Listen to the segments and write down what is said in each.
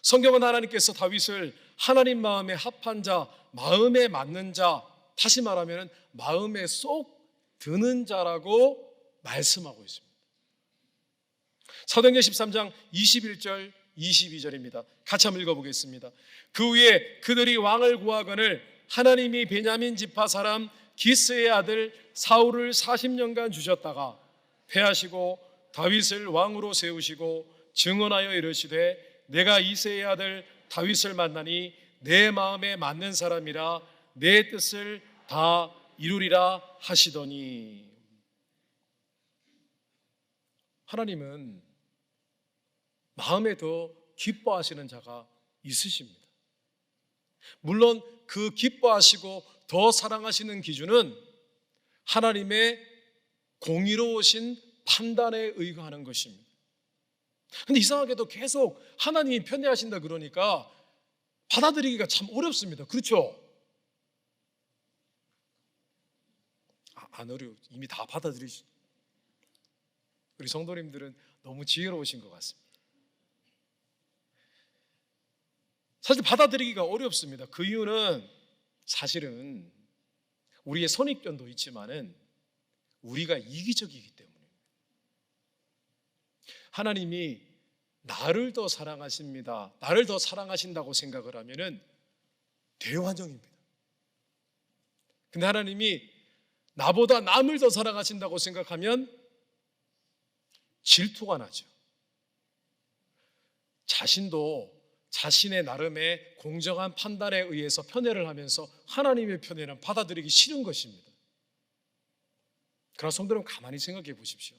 성경은 하나님께서 다윗을 하나님 마음에 합한 자, 마음에 맞는 자, 다시 말하면 마음에 쏙 드는 자라고 말씀하고 있습니다. 사도행전 13장 21절 22절입니다. 같이 한번 읽어보겠습니다. 그 후에 그들이 왕을 구하거늘 하나님이 베냐민 지파 사람 기스의 아들 사울을 40년간 주셨다가 패하시고 다윗을 왕으로 세우시고 증언하여 이르시되 내가 이새의 아들 다윗을 만나니 내 마음에 맞는 사람이라 내 뜻을 다 이루리라 하시더니. 하나님은 마음에 더 기뻐하시는 자가 있으십니다. 물론 그 기뻐하시고 더 사랑하시는 기준은 하나님의 공의로우신 판단에 의거하는 것입니다. 근데 이상하게도 계속 하나님이 편애하신다 그러니까 받아들이기가 참 어렵습니다. 그렇죠? 안 어려워. 이미 다 받아들이시. 우리 성도님들은 너무 지혜로우신 것 같습니다. 사실 받아들이기가 어렵습니다. 그 이유는 사실은 우리의 선입견도 있지만은 우리가 이기적이기 때문입니다. 하나님이 나를 더 사랑하십니다. 나를 더 사랑하신다고 생각을 하면은 대환영입니다. 근데 하나님이 나보다 남을 더 사랑하신다고 생각하면 질투가 나죠. 자신도 자신의 나름의 공정한 판단에 의해서 편애를 하면서 하나님의 편애는 받아들이기 싫은 것입니다. 그러나 성도 여러분, 가만히 생각해 보십시오.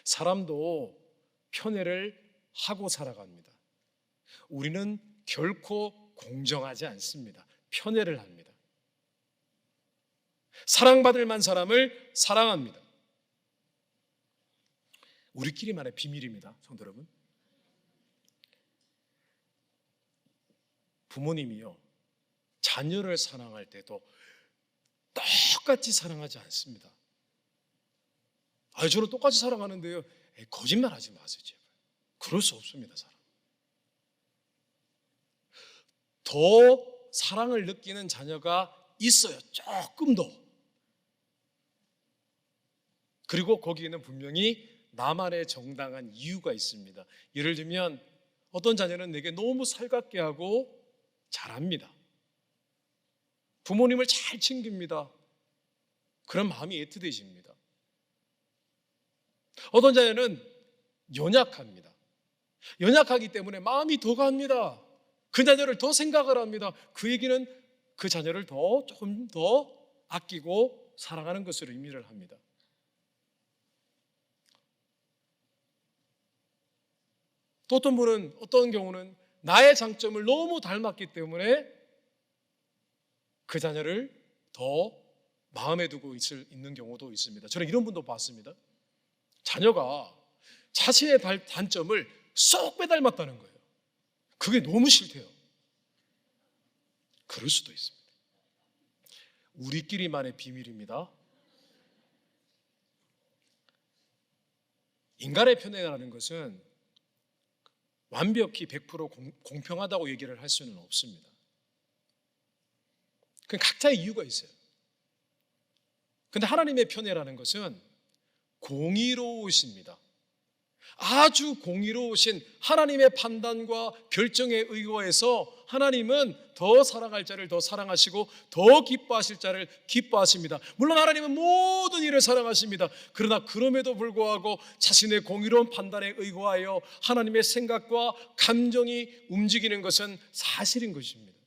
사람도 편애를 하고 살아갑니다. 우리는 결코 공정하지 않습니다. 편애를 합니다. 사랑받을 만한 사람을 사랑합니다. 우리끼리만의 비밀입니다. 성도 여러분, 부모님이요, 자녀를 사랑할 때도 똑같이 사랑하지 않습니다. 저는 똑같이 사랑하는데요. 거짓말 하지 마세요, 제발. 그럴 수 없습니다, 사람. 더 사랑을 느끼는 자녀가 있어요, 조금 더. 그리고 거기에는 분명히 나만의 정당한 이유가 있습니다. 예를 들면 어떤 자녀는 내게 너무 살갑게 하고 잘합니다. 부모님을 잘 챙깁니다. 그런 마음이 애틋해집니다. 어떤 자녀는 연약합니다. 연약하기 때문에 마음이 더 갑니다. 그 자녀를 더 생각을 합니다. 그 얘기는 그 자녀를 조금 더 아끼고 사랑하는 것으로 의미를 합니다. 또 어떤 경우는 나의 장점을 너무 닮았기 때문에 그 자녀를 더 마음에 두고 있는 경우도 있습니다. 저는 이런 분도 봤습니다. 자녀가 자신의 단점을 쏙 빼닮았다는 거예요. 그게 너무 싫대요. 그럴 수도 있습니다. 우리끼리만의 비밀입니다. 인간의 편애라는 것은 완벽히 100% 공평하다고 얘기를 할 수는 없습니다. 그 각자의 이유가 있어요. 그런데 하나님의 편애라는 것은 공의로우십니다. 아주 공의로우신 하나님의 판단과 결정에 의거해서 하나님은 더 사랑할 자를 더 사랑하시고 더 기뻐하실 자를 기뻐하십니다. 물론 하나님은 모든 일을 사랑하십니다. 그러나 그럼에도 불구하고 자신의 공의로운 판단에 의거하여 하나님의 생각과 감정이 움직이는 것은 사실인 것입니다.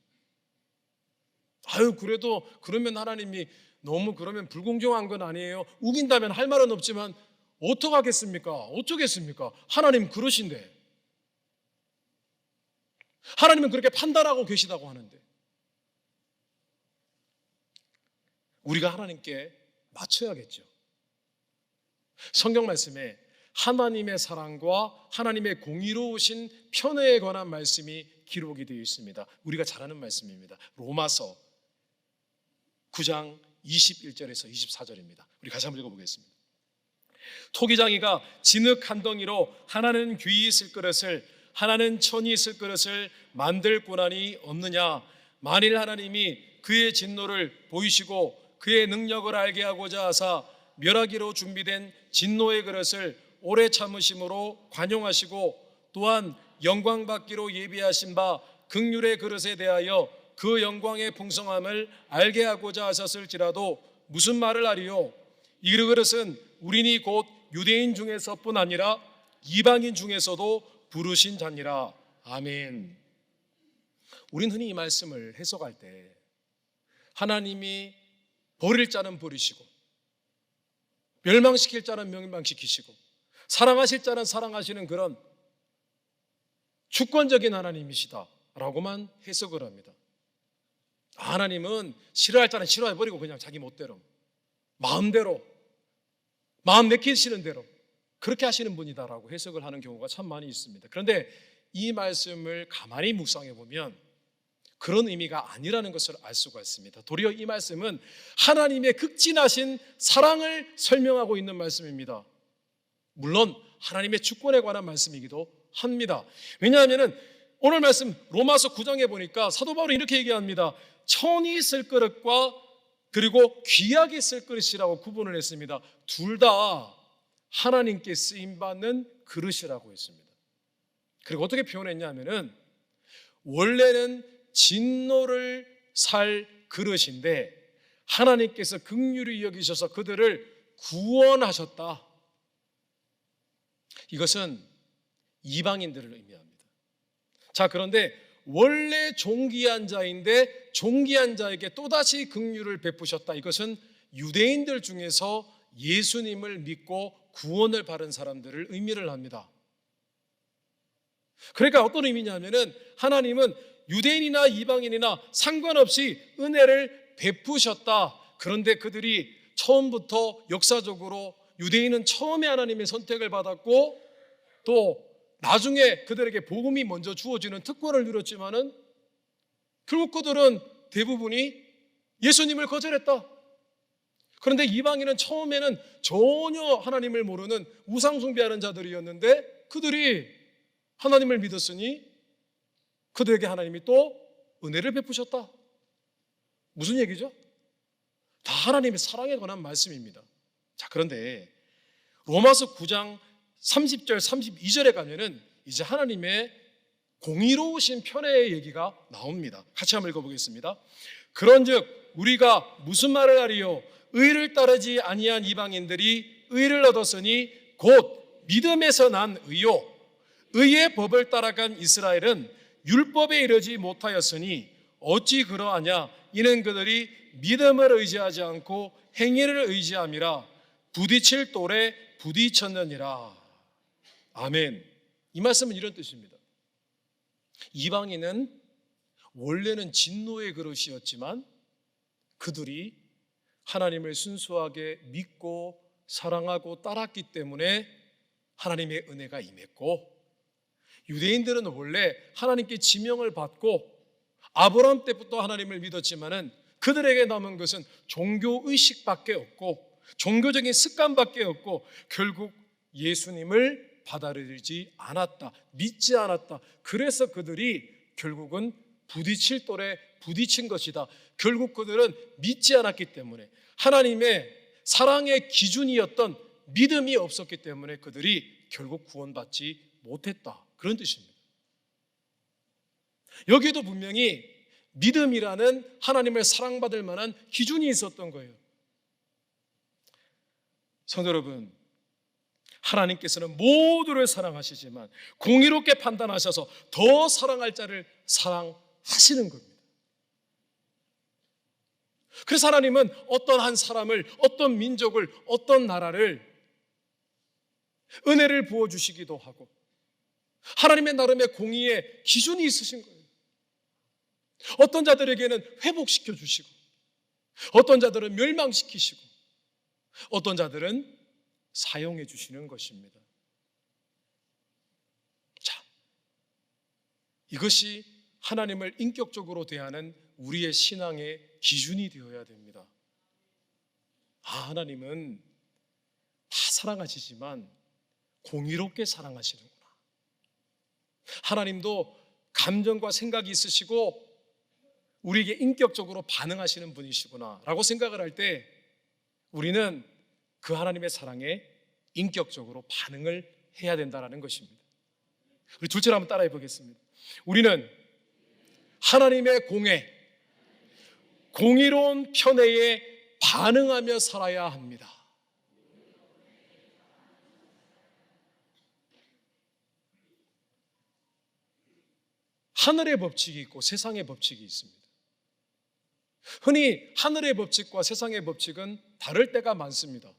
그래도 그러면 하나님이 너무 그러면 불공정한 건 아니에요? 우긴다면 할 말은 없지만 어떡하겠습니까? 어쩌겠습니까? 하나님 그러신데, 하나님은 그렇게 판단하고 계시다고 하는데 우리가 하나님께 맞춰야겠죠. 성경 말씀에 하나님의 사랑과 하나님의 공의로우신 편애에 관한 말씀이 기록이 되어 있습니다. 우리가 잘 아는 말씀입니다. 로마서 9장 21절에서 24절입니다. 우리 같이 한번 읽어보겠습니다. 토기장이가 진흙 한 덩이로 하나는 귀히 쓸 그릇을 하나는 천이 있을 그릇을 만들 권한이 없느냐? 만일 하나님이 그의 진노를 보이시고 그의 능력을 알게 하고자 하사 멸하기로 준비된 진노의 그릇을 오래 참으심으로 관용하시고 또한 영광 받기로 예비하신 바 긍휼의 그릇에 대하여 그 영광의 풍성함을 알게 하고자 하셨을지라도 무슨 말을 하리요? 이 그릇은 우리니 곧 유대인 중에서뿐 아니라 이방인 중에서도 부르신 자니라. 아멘. 우린 흔히 이 말씀을 해석할 때 하나님이 버릴 자는 버리시고 멸망시킬 자는 멸망시키시고 사랑하실 자는 사랑하시는 그런 주권적인 하나님이시다라고만 해석을 합니다. 하나님은 싫어할 자는 싫어해버리고 그냥 자기 멋대로 마음대로 마음 내키시는 대로 그렇게 하시는 분이다라고 해석을 하는 경우가 참 많이 있습니다. 그런데 이 말씀을 가만히 묵상해 보면 그런 의미가 아니라는 것을 알 수가 있습니다. 도리어 이 말씀은 하나님의 극진하신 사랑을 설명하고 있는 말씀입니다. 물론 하나님의 주권에 관한 말씀이기도 합니다. 왜냐하면 오늘 말씀 로마서 9장에 보니까 사도 바울은 이렇게 얘기합니다. 천이 있을 그릇과 그리고 귀하게 쓸 그릇이라고 구분을 했습니다. 둘 다 하나님께 쓰임받는 그릇이라고 했습니다. 그리고 어떻게 표현했냐면은 원래는 진노를 살 그릇인데 하나님께서 긍휼히 여기셔서 그들을 구원하셨다. 이것은 이방인들을 의미합니다. 자, 그런데 원래 종기한 자인데 종기한 자에게 또다시 긍휼을 베푸셨다. 이것은 유대인들 중에서 예수님을 믿고 구원을 받은 사람들을 의미를 합니다. 그러니까 어떤 의미냐면은 하나님은 유대인이나 이방인이나 상관없이 은혜를 베푸셨다. 그런데 그들이 처음부터 역사적으로 유대인은 처음에 하나님의 선택을 받았고 또 나중에 그들에게 복음이 먼저 주어지는 특권을 누렸지만은 결국 그들은 대부분이 예수님을 거절했다. 그런데 이방인은 처음에는 전혀 하나님을 모르는 우상 숭배하는 자들이었는데 그들이 하나님을 믿었으니 그들에게 하나님이 또 은혜를 베푸셨다. 무슨 얘기죠? 다 하나님의 사랑에 관한 말씀입니다. 자, 그런데 로마서 9장 30절 32절에 가면은 이제 하나님의 공의로우신 편의 얘기가 나옵니다. 같이 한번 읽어보겠습니다. 그런즉 우리가 무슨 말을 하리요? 의를 따르지 아니한 이방인들이 의를 얻었으니 곧 믿음에서 난 의요. 의의 법을 따라간 이스라엘은 율법에 이르지 못하였으니 어찌 그러하냐? 이는 그들이 믿음을 의지하지 않고 행위를 의지함이라 부딪힐 돌에 부딪혔느니라. 아멘. 이 말씀은 이런 뜻입니다. 이방인은 원래는 진노의 그릇이었지만 그들이 하나님을 순수하게 믿고 사랑하고 따랐기 때문에 하나님의 은혜가 임했고, 유대인들은 원래 하나님께 지명을 받고 아브라함 때부터 하나님을 믿었지만은 그들에게 남은 것은 종교 의식밖에 없고 종교적인 습관밖에 없고 결국 예수님을 받아들이지 않았다, 믿지 않았다. 그래서 그들이 결국은 부딪힐 돌에 부딪힌 것이다. 결국 그들은 믿지 않았기 때문에 하나님의 사랑의 기준이었던 믿음이 없었기 때문에 그들이 결국 구원받지 못했다. 그런 뜻입니다. 여기도 분명히 믿음이라는 하나님을 사랑받을 만한 기준이 있었던 거예요. 성도 여러분, 하나님께서는 모두를 사랑하시지만 공의롭게 판단하셔서 더 사랑할 자를 사랑하시는 겁니다. 그래서 하나님은 어떤 한 사람을, 어떤 민족을, 어떤 나라를 은혜를 부어주시기도 하고 하나님의 나름의 공의의 기준이 있으신 거예요. 어떤 자들에게는 회복시켜 주시고 어떤 자들은 멸망시키시고 어떤 자들은 사용해 주시는 것입니다. 자, 이것이 하나님을 인격적으로 대하는 우리의 신앙의 기준이 되어야 됩니다. 하나님은 다 사랑하시지만 공의롭게 사랑하시는구나. 하나님도 감정과 생각이 있으시고 우리에게 인격적으로 반응하시는 분이시구나 라고 생각을 할 때 우리는 그 하나님의 사랑에 인격적으로 반응을 해야 된다는 것입니다. 우리 둘째로 한번 따라해 보겠습니다. 우리는 하나님의 공의로운 편애에 반응하며 살아야 합니다. 하늘의 법칙이 있고 세상의 법칙이 있습니다. 흔히 하늘의 법칙과 세상의 법칙은 다를 때가 많습니다.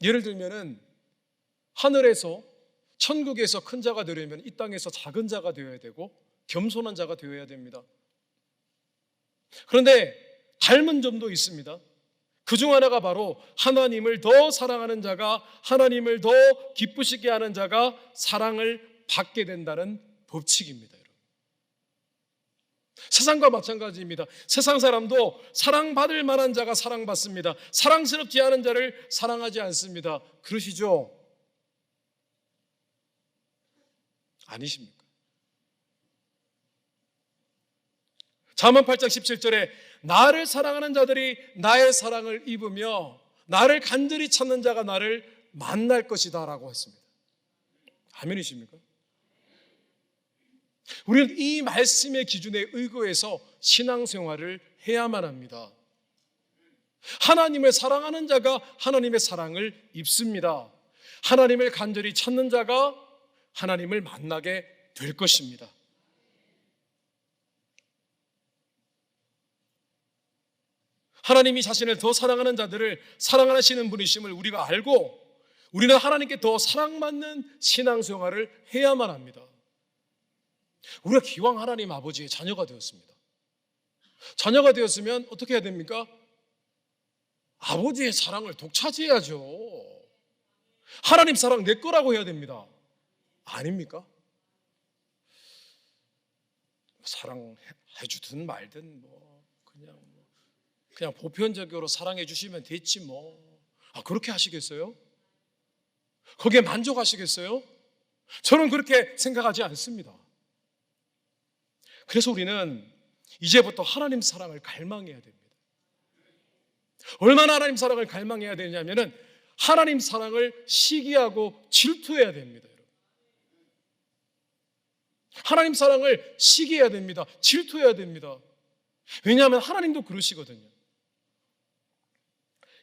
예를 들면은 하늘에서 천국에서 큰 자가 되려면 이 땅에서 작은 자가 되어야 되고 겸손한 자가 되어야 됩니다. 그런데 닮은 점도 있습니다. 그중 하나가 바로 하나님을 더 사랑하는 자가, 하나님을 더 기쁘시게 하는 자가 사랑을 받게 된다는 법칙입니다. 여러분. 세상과 마찬가지입니다. 세상 사람도 사랑받을 만한 자가 사랑받습니다. 사랑스럽지 않은 자를 사랑하지 않습니다. 그러시죠? 아니십니까? 잠언 8장 17절에 나를 사랑하는 자들이 나의 사랑을 입으며 나를 간절히 찾는 자가 나를 만날 것이다 라고 했습니다. 아멘이십니까? 우리는 이 말씀의 기준에 의거해서 신앙생활을 해야만 합니다. 하나님을 사랑하는 자가 하나님의 사랑을 입습니다. 하나님을 간절히 찾는 자가 하나님을 만나게 될 것입니다. 하나님이 자신을 더 사랑하는 자들을 사랑하시는 분이심을 우리가 알고 우리는 하나님께 더 사랑받는 신앙생활을 해야만 합니다. 우리가 기왕 하나님 아버지의 자녀가 되었습니다. 자녀가 되었으면 어떻게 해야 됩니까? 아버지의 사랑을 독차지해야죠. 하나님 사랑 내 거라고 해야 됩니다. 아닙니까? 사랑해 주든 말든 그냥 보편적으로 사랑해 주시면 됐지 뭐. 그렇게 하시겠어요? 거기에 만족하시겠어요? 저는 그렇게 생각하지 않습니다. 그래서 우리는 이제부터 하나님 사랑을 갈망해야 됩니다. 얼마나 하나님 사랑을 갈망해야 되냐면은 하나님 사랑을 시기하고 질투해야 됩니다. 여러분. 하나님 사랑을 시기해야 됩니다. 질투해야 됩니다. 왜냐하면 하나님도 그러시거든요.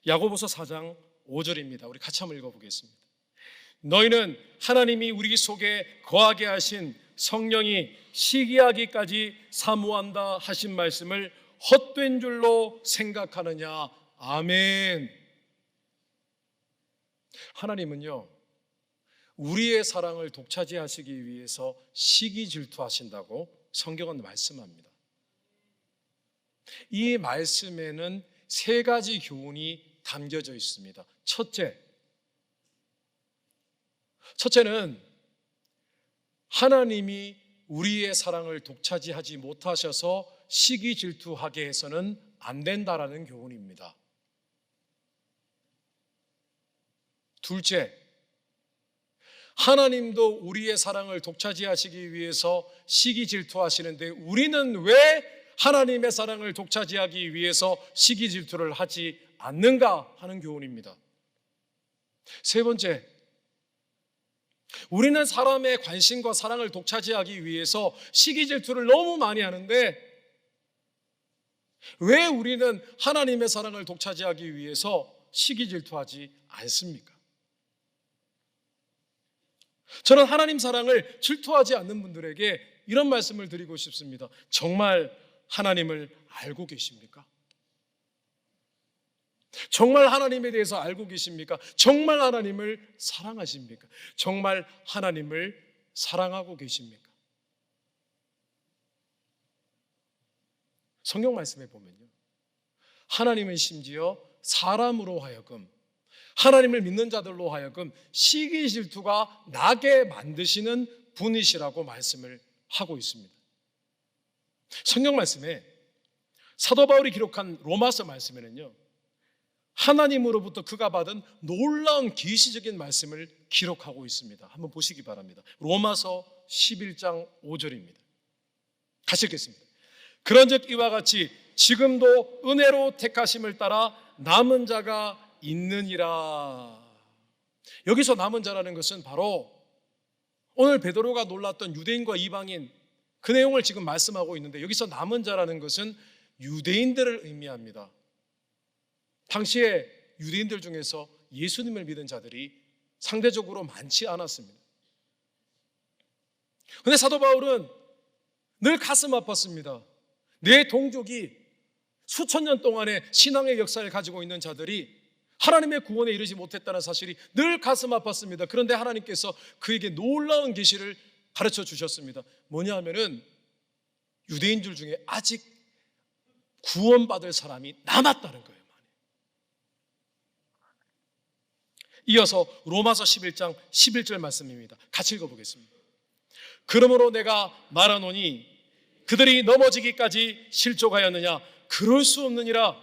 야고보서 4장 5절입니다. 우리 같이 한번 읽어보겠습니다. 너희는 하나님이 우리 속에 거하게 하신 성령이 시기하기까지 사모한다 하신 말씀을 헛된 줄로 생각하느냐. 아멘. 하나님은요, 우리의 사랑을 독차지하시기 위해서 시기 질투하신다고 성경은 말씀합니다. 이 말씀에는 세 가지 교훈이 담겨져 있습니다. 첫째는 하나님이 우리의 사랑을 독차지하지 못하셔서 시기 질투하게 해서는 안 된다라는 교훈입니다. 둘째, 하나님도 우리의 사랑을 독차지하시기 위해서 시기 질투하시는데 우리는 왜 하나님의 사랑을 독차지하기 위해서 시기 질투를 하지 않는가 하는 교훈입니다. 세 번째, 우리는 사람의 관심과 사랑을 독차지하기 위해서 시기 질투를 너무 많이 하는데 왜 우리는 하나님의 사랑을 독차지하기 위해서 시기 질투하지 않습니까? 저는 하나님 사랑을 질투하지 않는 분들에게 이런 말씀을 드리고 싶습니다. 정말 하나님을 알고 계십니까? 정말 하나님에 대해서 알고 계십니까? 정말 하나님을 사랑하십니까? 정말 하나님을 사랑하고 계십니까? 성경 말씀에 보면요, 하나님은 심지어 사람으로 하여금, 하나님을 믿는 자들로 하여금 시기 질투가 나게 만드시는 분이시라고 말씀을 하고 있습니다. 성경 말씀에 사도 바울이 기록한 로마서 말씀에는요, 하나님으로부터 그가 받은 놀라운 계시적인 말씀을 기록하고 있습니다. 한번 보시기 바랍니다. 로마서 11장 5절입니다. 같이 읽겠습니다. 그런즉 이와 같이 지금도 은혜로 택하심을 따라 남은 자가 있느니라. 여기서 남은 자라는 것은 바로 오늘 베드로가 놀랐던 유대인과 이방인 그 내용을 지금 말씀하고 있는데, 여기서 남은 자라는 것은 유대인들을 의미합니다. 당시에 유대인들 중에서 예수님을 믿은 자들이 상대적으로 많지 않았습니다. 그런데 사도 바울은 늘 가슴 아팠습니다. 내 동족이 수천 년 동안의 신앙의 역사를 가지고 있는 자들이 하나님의 구원에 이르지 못했다는 사실이 늘 가슴 아팠습니다. 그런데 하나님께서 그에게 놀라운 계시를 가르쳐 주셨습니다. 뭐냐 하면은 유대인들 중에 아직 구원받을 사람이 남았다는 거예요. 이어서 로마서 11장 11절 말씀입니다. 같이 읽어보겠습니다. 그러므로 내가 말하노니 그들이 넘어지기까지 실족하였느냐? 그럴 수 없느니라.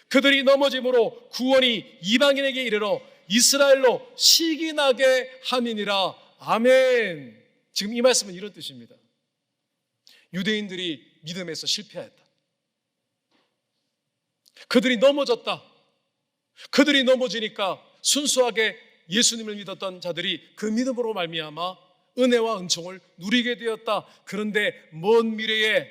그들이 넘어짐으로 구원이 이방인에게 이르러 이스라엘로 시기나게 함이니라. 아멘. 지금 이 말씀은 이런 뜻입니다. 유대인들이 믿음에서 실패했다. 그들이 넘어졌다. 그들이 넘어지니까 순수하게 예수님을 믿었던 자들이 그 믿음으로 말미암아 은혜와 은총을 누리게 되었다. 그런데 먼 미래에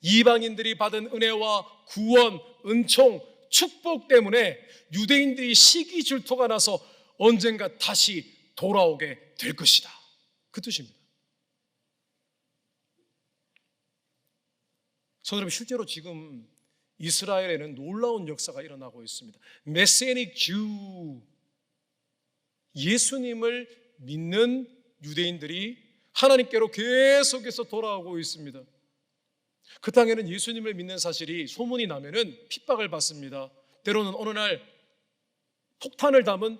이방인들이 받은 은혜와 구원, 은총, 축복 때문에 유대인들이 시기 질투가 나서 언젠가 다시 돌아오게 될 것이다. 그 뜻입니다. 여러분, 실제로 지금 이스라엘에는 놀라운 역사가 일어나고 있습니다. 메시아닉 주, 예수님을 믿는 유대인들이 하나님께로 계속해서 돌아오고 있습니다. 그 땅에는 예수님을 믿는 사실이 소문이 나면은 핍박을 받습니다. 때로는 어느 날 폭탄을 담은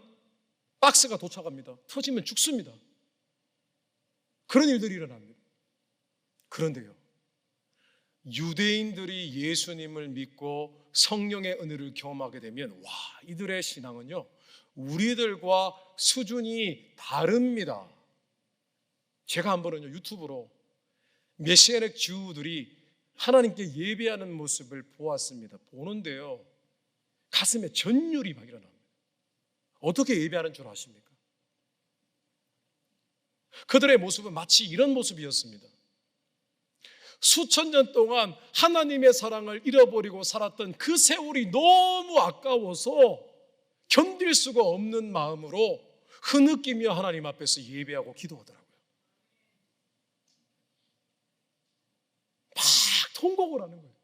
박스가 도착합니다. 터지면 죽습니다. 그런 일들이 일어납니다. 그런데요, 유대인들이 예수님을 믿고 성령의 은혜를 경험하게 되면 이들의 신앙은요, 우리들과 수준이 다릅니다. 제가 한 번은요, 유튜브로 메시아닉 주들이 하나님께 예배하는 모습을 보았습니다. 보는데요, 가슴에 전율이 막 일어납니다. 어떻게 예배하는 줄 아십니까? 그들의 모습은 마치 이런 모습이었습니다. 수천 년 동안 하나님의 사랑을 잃어버리고 살았던 그 세월이 너무 아까워서 견딜 수가 없는 마음으로 흐느끼며 하나님 앞에서 예배하고 기도하더라고요. 막 통곡을 하는 거예요.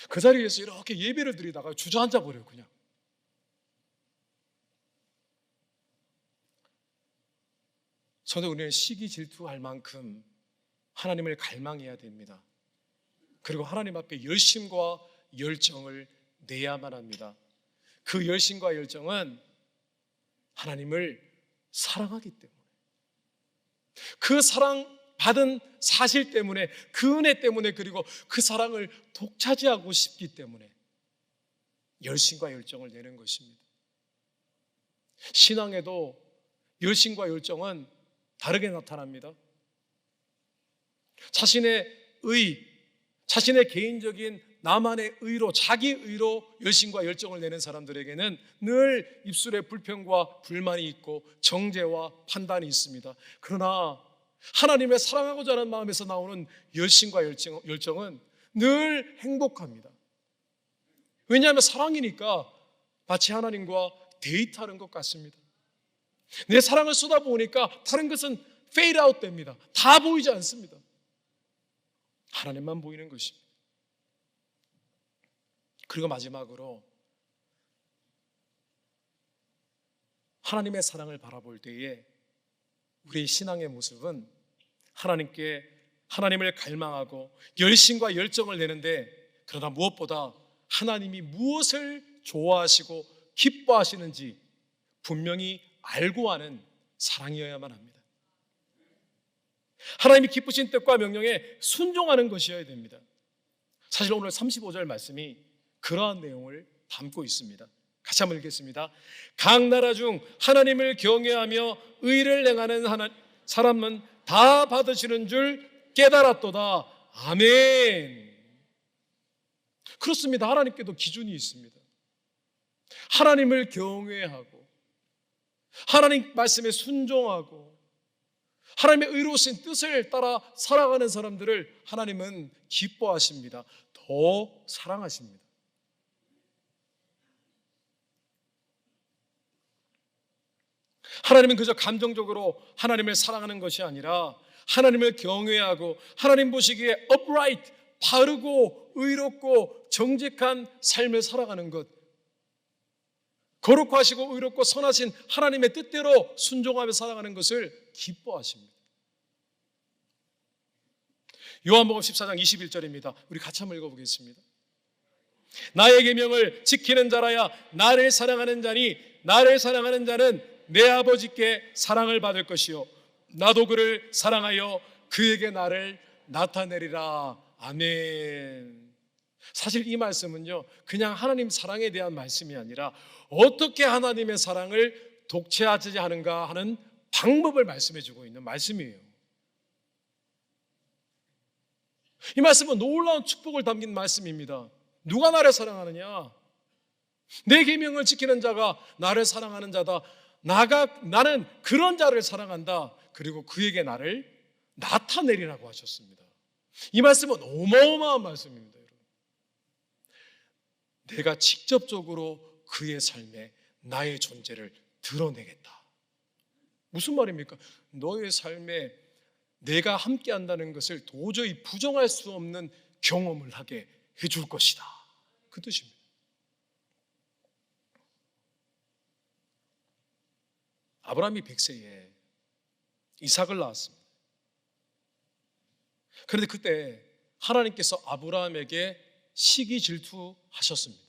그 자리에서 이렇게 예배를 드리다가 주저앉아 버려요. 그냥 저도 우리는 시기 질투할 만큼 하나님을 갈망해야 됩니다. 그리고 하나님 앞에 열심과 열정을 내야만 합니다. 그 열심과 열정은 하나님을 사랑하기 때문에, 그 사랑 받은 사실 때문에, 그 은혜 때문에, 그리고 그 사랑을 독차지하고 싶기 때문에 열심과 열정을 내는 것입니다. 신앙에도 열심과 열정은 다르게 나타납니다. 자신의 개인적인 나만의 의로, 자기 의로 열심과 열정을 내는 사람들에게는 늘 입술에 불평과 불만이 있고 정죄와 판단이 있습니다. 그러나 하나님의 사랑하고자 하는 마음에서 나오는 열심과 열정은 늘 행복합니다. 왜냐하면 사랑이니까 마치 하나님과 데이트하는 것 같습니다. 내 사랑을 쏟아부으니까 다른 것은 페이드 아웃 됩니다. 다 보이지 않습니다. 하나님만 보이는 것입니다. 그리고 마지막으로 하나님의 사랑을 바라볼 때에 우리의 신앙의 모습은 하나님을 갈망하고 열심과 열정을 내는데, 그러나 무엇보다 하나님이 무엇을 좋아하시고 기뻐하시는지 분명히 알고 하는 사랑이어야만 합니다. 하나님이 기쁘신 뜻과 명령에 순종하는 것이어야 됩니다. 사실 오늘 35절 말씀이 그러한 내용을 담고 있습니다. 같이 한번 읽겠습니다. 각 나라 중 하나님을 경외하며 의를 행하는 사람은 다 받으시는 줄 깨달았도다. 아멘. 그렇습니다. 하나님께도 기준이 있습니다. 하나님을 경외하고 하나님 말씀에 순종하고 하나님의 의로우신 뜻을 따라 살아가는 사람들을 하나님은 기뻐하십니다. 더 사랑하십니다. 하나님은 그저 감정적으로 하나님을 사랑하는 것이 아니라 하나님을 경외하고 하나님 보시기에 upright, 바르고 의롭고 정직한 삶을 살아가는 것, 거룩하시고 의롭고 선하신 하나님의 뜻대로 순종하며 살아가는 것을 기뻐하십니다. 요한복음 14장 21절입니다. 우리 같이 한번 읽어보겠습니다. 나의 계명을 지키는 자라야 나를 사랑하는 자니 나를 사랑하는 자는 내 아버지께 사랑을 받을 것이요 나도 그를 사랑하여 그에게 나를 나타내리라. 아멘. 사실 이 말씀은요, 그냥 하나님 사랑에 대한 말씀이 아니라 어떻게 하나님의 사랑을 독채하지 하는가 하는 방법을 말씀해 주고 있는 말씀이에요. 이 말씀은 놀라운 축복을 담긴 말씀입니다. 누가 나를 사랑하느냐? 내 계명을 지키는 자가 나를 사랑하는 자다. 나는 그런 자를 사랑한다. 그리고 그에게 나를 나타내리라고 하셨습니다. 이 말씀은 어마어마한 말씀입니다. 여러분. 내가 직접적으로 그의 삶에 나의 존재를 드러내겠다. 무슨 말입니까? 너의 삶에 내가 함께 한다는 것을 도저히 부정할 수 없는 경험을 하게 해줄 것이다. 그 뜻입니다. 아브라함이 100세에 이삭을 낳았습니다. 그런데 그때 하나님께서 아브라함에게 시기 질투하셨습니다.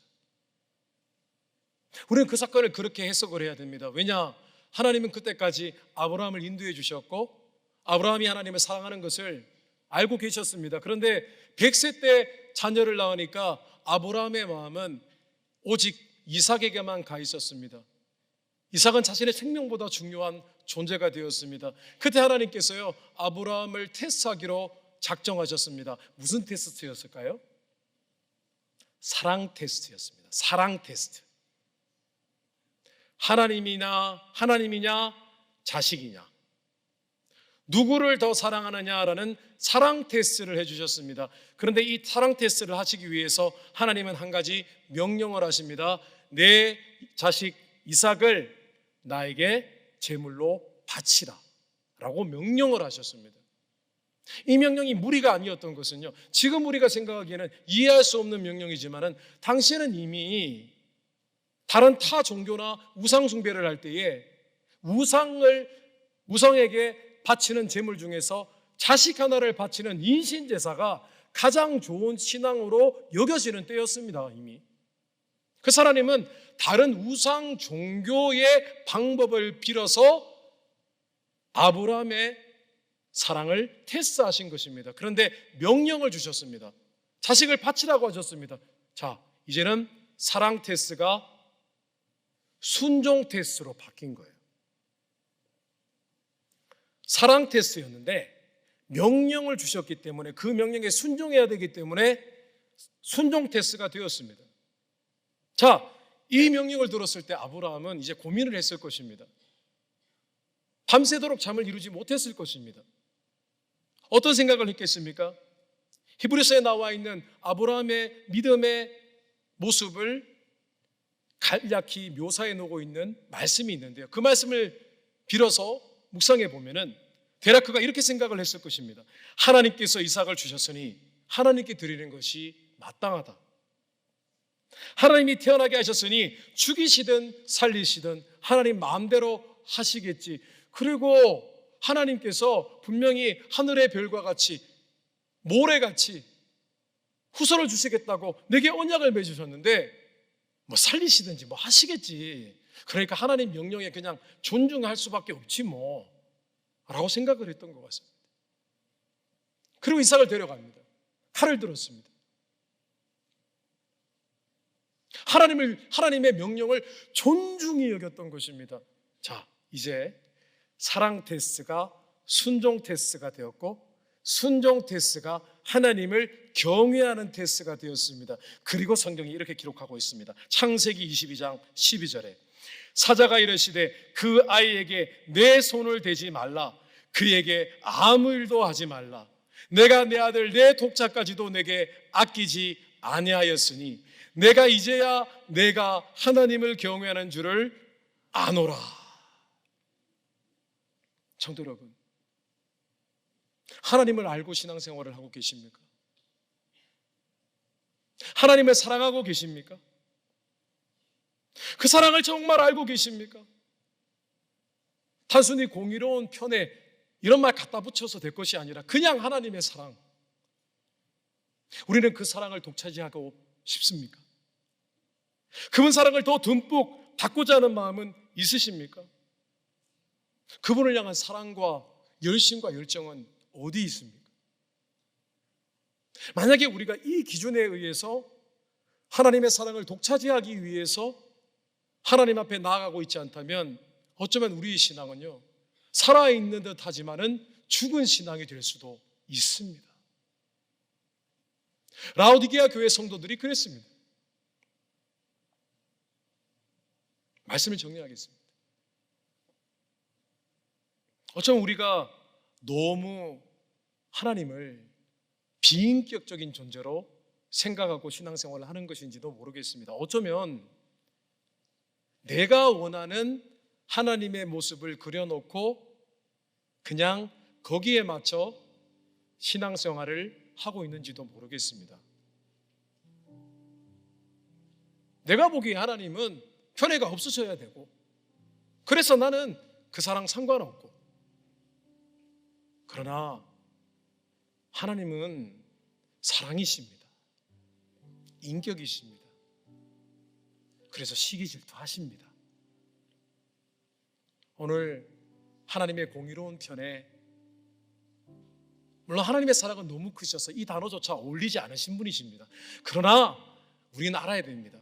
우리는 그 사건을 그렇게 해석을 해야 됩니다. 왜냐? 하나님은 그때까지 아브라함을 인도해 주셨고 아브라함이 하나님을 사랑하는 것을 알고 계셨습니다. 그런데 100세 때 자녀를 낳으니까 아브라함의 마음은 오직 이삭에게만 가 있었습니다. 이삭은 자신의 생명보다 중요한 존재가 되었습니다. 그때 하나님께서요, 아브라함을 테스트하기로 작정하셨습니다. 무슨 테스트였을까요? 사랑 테스트였습니다. 사랑 테스트. 하나님이냐 자식이냐, 누구를 더 사랑하느냐라는 사랑 테스트를 해주셨습니다. 그런데 이 사랑 테스트를 하시기 위해서 하나님은 한 가지 명령을 하십니다. 내 자식 이삭을 나에게 제물로 바치라 라고 명령을 하셨습니다. 이 명령이 무리가 아니었던 것은요, 지금 우리가 생각하기에는 이해할 수 없는 명령이지만 당시에는 이미 다른 타 종교나 우상 숭배를 할 때에 우상에게 바치는 제물 중에서 자식 하나를 바치는 인신 제사가 가장 좋은 신앙으로 여겨지는 때였습니다. 이미 그래서 하나님은 다른 우상 종교의 방법을 빌어서 아브라함의 사랑을 테스트하신 것입니다. 그런데 명령을 주셨습니다. 자식을 바치라고 하셨습니다. 자, 이제는 사랑 테스트가 순종 테스트로 바뀐 거예요. 사랑 테스트였는데 명령을 주셨기 때문에 그 명령에 순종해야 되기 때문에 순종 테스트가 되었습니다. 자, 이 명령을 들었을 때 아브라함은 이제 고민을 했을 것입니다. 밤새도록 잠을 이루지 못했을 것입니다. 어떤 생각을 했겠습니까? 히브리서에 나와 있는 아브라함의 믿음의 모습을 간략히 묘사해 놓고 있는 말씀이 있는데요, 그 말씀을 빌어서 묵상해 보면은 대략 그가 이렇게 생각을 했을 것입니다. 하나님께서 이삭을 주셨으니 하나님께 드리는 것이 마땅하다. 하나님이 태어나게 하셨으니 죽이시든 살리시든 하나님 마음대로 하시겠지. 그리고 하나님께서 분명히 하늘의 별과 같이 모래같이 후손을 주시겠다고 내게 언약을 맺으셨는데 뭐 살리시든지 뭐 하시겠지. 그러니까 하나님 명령에 그냥 존중할 수밖에 없지 뭐 라고 생각을 했던 것 같습니다. 그리고 이삭을 데려갑니다. 칼을 들었습니다. 하나님의 명령을 존중히 여겼던 것입니다. 자, 이제 사랑 테스트가 순종 테스트가 되었고, 순종 테스트가 하나님을 경외하는 테스트가 되었습니다. 그리고 성경이 이렇게 기록하고 있습니다. 창세기 22장 12절에 사자가 이르시되 그 아이에게 내 손을 대지 말라, 그에게 아무 일도 하지 말라. 내가 내 아들 내 독자까지도 내게 아끼지 아니하였으니 내가 이제야 내가 하나님을 경외하는 줄을 아노라. 성도 여러분, 하나님을 알고 신앙생활을 하고 계십니까? 하나님을 사랑하고 계십니까? 그 사랑을 정말 알고 계십니까? 단순히 공의로운 편에 이런 말 갖다 붙여서 될 것이 아니라 그냥 하나님의 사랑, 우리는 그 사랑을 독차지하고 싶습니까? 그분 사랑을 더 듬뿍 받고자 하는 마음은 있으십니까? 그분을 향한 사랑과 열심과 열정은 어디 있습니까? 만약에 우리가 이 기준에 의해서 하나님의 사랑을 독차지하기 위해서 하나님 앞에 나아가고 있지 않다면 어쩌면 우리의 신앙은요, 살아있는 듯 하지만은 죽은 신앙이 될 수도 있습니다. 라오디게아 교회 성도들이 그랬습니다. 말씀을 정리하겠습니다. 어쩌면 우리가 너무 하나님을 비인격적인 존재로 생각하고 신앙생활을 하는 것인지도 모르겠습니다. 어쩌면 내가 원하는 하나님의 모습을 그려놓고 그냥 거기에 맞춰 신앙생활을 하고 있는지도 모르겠습니다. 내가 보기에 하나님은 편애가 없으셔야 되고, 그래서 나는 그 사랑 상관없고, 그러나 하나님은 사랑이십니다. 인격이십니다. 그래서 시기질투 하십니다. 오늘 하나님의 공의로운 편에, 물론 하나님의 사랑은 너무 크셔서 이 단어조차 어울리지 않으신 분이십니다. 그러나 우리는 알아야 됩니다.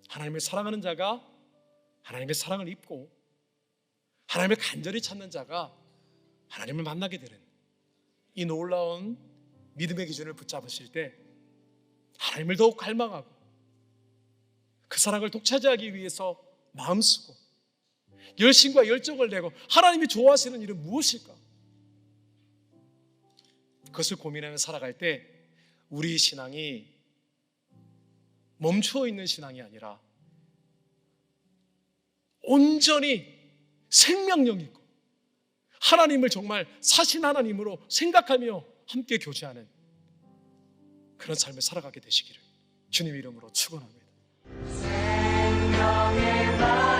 하나님을 사랑하는 자가 하나님의 사랑을 입고, 하나님을 간절히 찾는 자가 하나님을 만나게 되는 이 놀라운 믿음의 기준을 붙잡으실 때 하나님을 더욱 갈망하고 그 사랑을 독차지하기 위해서 마음 쓰고 열심과 열정을 내고 하나님이 좋아하시는 일은 무엇일까? 그것을 고민하며 살아갈 때 우리 신앙이 멈추어 있는 신앙이 아니라 온전히 생명력 있고 하나님을 정말 사신 하나님으로 생각하며 함께 교제하는 그런 삶을 살아가게 되시기를 주님 이름으로 축원합니다. 생명의 말